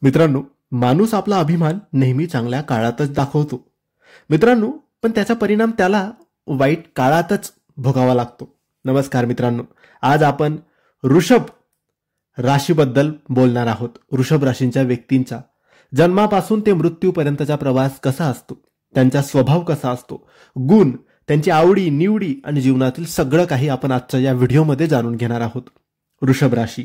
मित्रांनो, माणूस आपला अभिमान नेहमी चांगल्या काळातच दाखवतो मित्रांनो, पण त्याचा परिणाम त्याला वाईट काळातच भोगावा लागतो. नमस्कार मित्रांनो, आज आपण वृषभ राशीबद्दल बोलणार आहोत. वृषभ राशींच्या व्यक्तींचा जन्मापासून ते मृत्यूपर्यंतचा प्रवास कसा असतो, त्यांचा स्वभाव कसा असतो, गुण, त्यांची आवडी निवडी आणि जीवनातील सगळं काही आपण आजच्या या व्हिडिओमध्ये जाणून घेणार आहोत. वृषभ राशी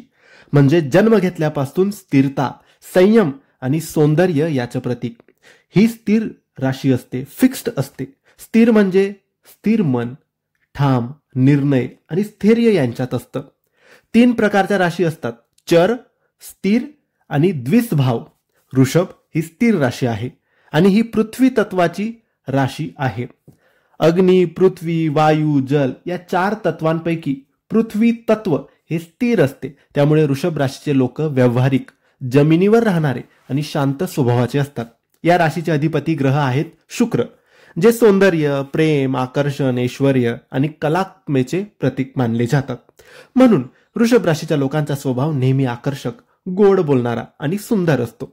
म्हणजे जन्म घेतल्यापासून स्थिरता, संयम आणि सौंदर्य याचं प्रतीक. ही स्थिर राशी असते, फिक्स्ड असते. स्थिर म्हणजे स्थिर मन, ठाम निर्णय आणि स्थैर्य यांच्यात असतं. 3 प्रकारच्या राशी असतात: चर, स्थिर आणि द्विस्भाव. वृषभ ही स्थिर राशी आहे आणि ही पृथ्वी तत्वाची राशी आहे. अग्नी, पृथ्वी, वायू, जल या 4 तत्वांपैकी पृथ्वी तत्व हे स्थिर असते. त्यामुळे वृषभ राशीचे लोक व्यावहारिक, जमिनीवर राहणारे आणि शांत स्वभावाचे असतात. या राशीचे अधिपती ग्रह आहेत शुक्र, जे सौंदर्य, प्रेम, आकर्षण, ऐश्वर्य आणि कलात्मेचे प्रतीक मानले जातात. म्हणून वृषभ राशीच्या लोकांचा स्वभाव नेहमी आकर्षक, गोड बोलणारा आणि सुंदर असतो.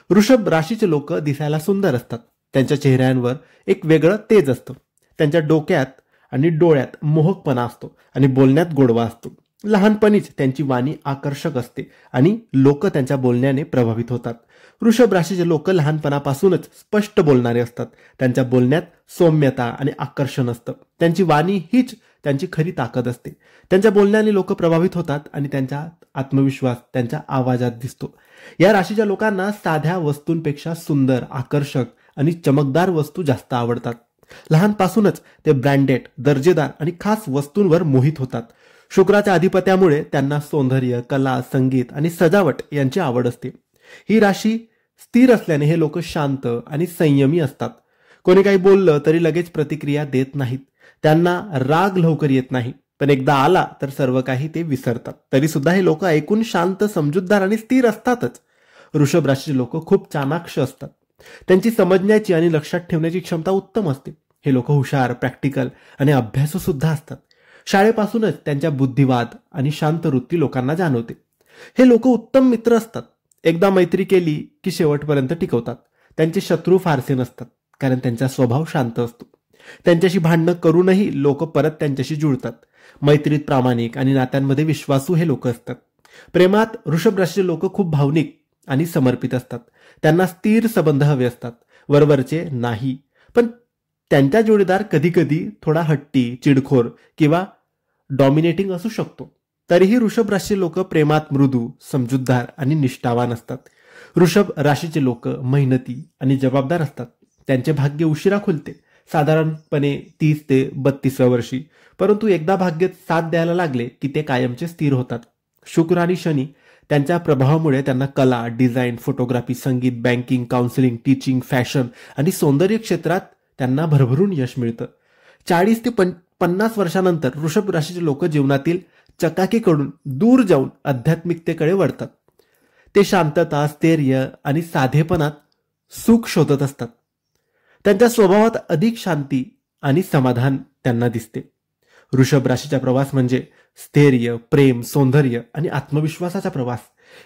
वृषभ राशीचे लोक दिसायला सुंदर असतात. त्यांच्या चेहऱ्यांवर एक वेगळं तेज असतं. त्यांच्या डोक्यात आणि डोळ्यात मोहकपणा असतो आणि बोलण्यात गोडवा असतो. लहानपणीच त्यांची वाणी आकर्षक असते आणि लोक त्यांच्या बोलण्याने प्रभावित होतात. वृषभ राशीचे लोक लहानपणापासूनच स्पष्ट बोलणारे असतात. त्यांच्या बोलण्यात सौम्यता आणि आकर्षण असतं. त्यांची वाणी हीच त्यांची खरी ताकद असते. त्यांच्या बोलण्याने लोक प्रभावित होतात आणि त्यांचा आत्मविश्वास त्यांच्या आवाजात दिसतो. या राशीच्या लोकांना साध्या वस्तूंपेक्षा सुंदर, आकर्षक आणि चमकदार वस्तू जास्त आवडतात. लहानपासूनच ते ब्रँडेड, दर्जेदार आणि खास वस्तूंवर मोहित होतात. शुक्राच्या अधिपत्यामुळे त्यांना सौंदर्य, कला, संगीत आणि सजावट यांची आवड असते. ही राशी स्थिर असल्याने हे लोक शांत आणि संयमी असतात. कोणी काही बोललं तरी लगेच प्रतिक्रिया देत नाहीत. त्यांना राग लवकर येत नाही, पण एकदा आला तर सर्व काही ते विसरतात. तरी सुद्धा हे लोक ऐकून शांत, समजूतदार आणि स्थिर असतातच. वृषभ राशीचे लोक खूप चाणाक्ष असतात. त्यांची समजण्याची आणि लक्षात ठेवण्याची क्षमता उत्तम असते. हे लोक हुशार, प्रॅक्टिकल आणि अभ्यासू सुद्धा असतात. शाळेपासूनच त्यांच्या बुद्धिवाद आणि शांत वृत्ती लोकांना जाणवते. हे लोक उत्तम मित्र असतात. एकदा मैत्री केली की शेवटपर्यंत टिकवतात. त्यांचे शत्रू फारसे नसतात, कारण त्यांचा स्वभाव शांत असतो. त्यांच्याशी भांडणं करूनही लोक परत त्यांच्याशी जुळतात. मैत्रीत प्रामाणिक आणि नात्यांमध्ये विश्वासू हे लोक असतात. प्रेमात वृषभ राशीचे लोक खूप भावनिक आणि समर्पित असतात. त्यांना स्थिर संबंध हवे असतात, वरवरचे नाही. पण त्यांचा जोडीदार कधी कधी थोडा हट्टी, चिडखोर किंवा डॉमिनेटिंग असू शकतो. तरीही वृषभ राशीचे लोक प्रेमात मृदू, समजूतदार आणि निष्ठावान असतात. वृषभ राशीचे लोक मेहनती आणि जबाबदार असतात. त्यांचे भाग्य उशिरा खुलते, साधारणपणे 30 ते 32व्या वर्षी. परंतु एकदा भाग्य साथ द्यायला लागले की ते कायमचे स्थिर होतात. शुक्र आणि शनी त्यांच्या प्रभावामुळे त्यांना कला, डिझाईन, फोटोग्राफी, संगीत, बँकिंग, काउन्सिलिंग, टीचिंग, फॅशन आणि सौंदर्य क्षेत्रात त्यांना भरभरून यश मिळतं. 40 ते 50 वर्षानंतर वृषभ राशीचे लोक जीवनातील चकाकीकडून दूर जाऊन आध्यात्मिकतेकडे वळतात. ते शांतता, स्थैर्य आणि साधेपणात सुख शोधत असतात. त्यांच्या स्वभावात अधिक शांती आणि समाधान त्यांना दिसते. वृषभ राशीचा प्रवास म्हणजे स्थैर्य, प्रेम, सौंदर्य आणि आत्मविश्वासाचा प्रवास.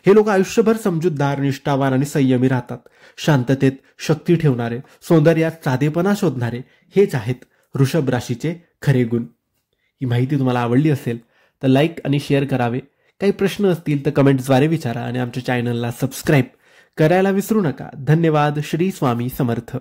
हे लोक आयुष्यभर समजूतदार, निष्ठावान आणि संयमी राहतात. शांततेत शक्ती ठेवणारे, सौंदर्यात साधेपणा शोधणारे हेच आहेत वृषभ राशीचे खरे गुण. ही माहिती तुम्हाला आवडली असेल तर लाईक आणि शेअर करावे. काही प्रश्न असतील तर कमेंट्सद्वारे विचारा आणि आमच्या चॅनलला सबस्क्राईब करायला विसरू नका. धन्यवाद. श्री स्वामी समर्थ.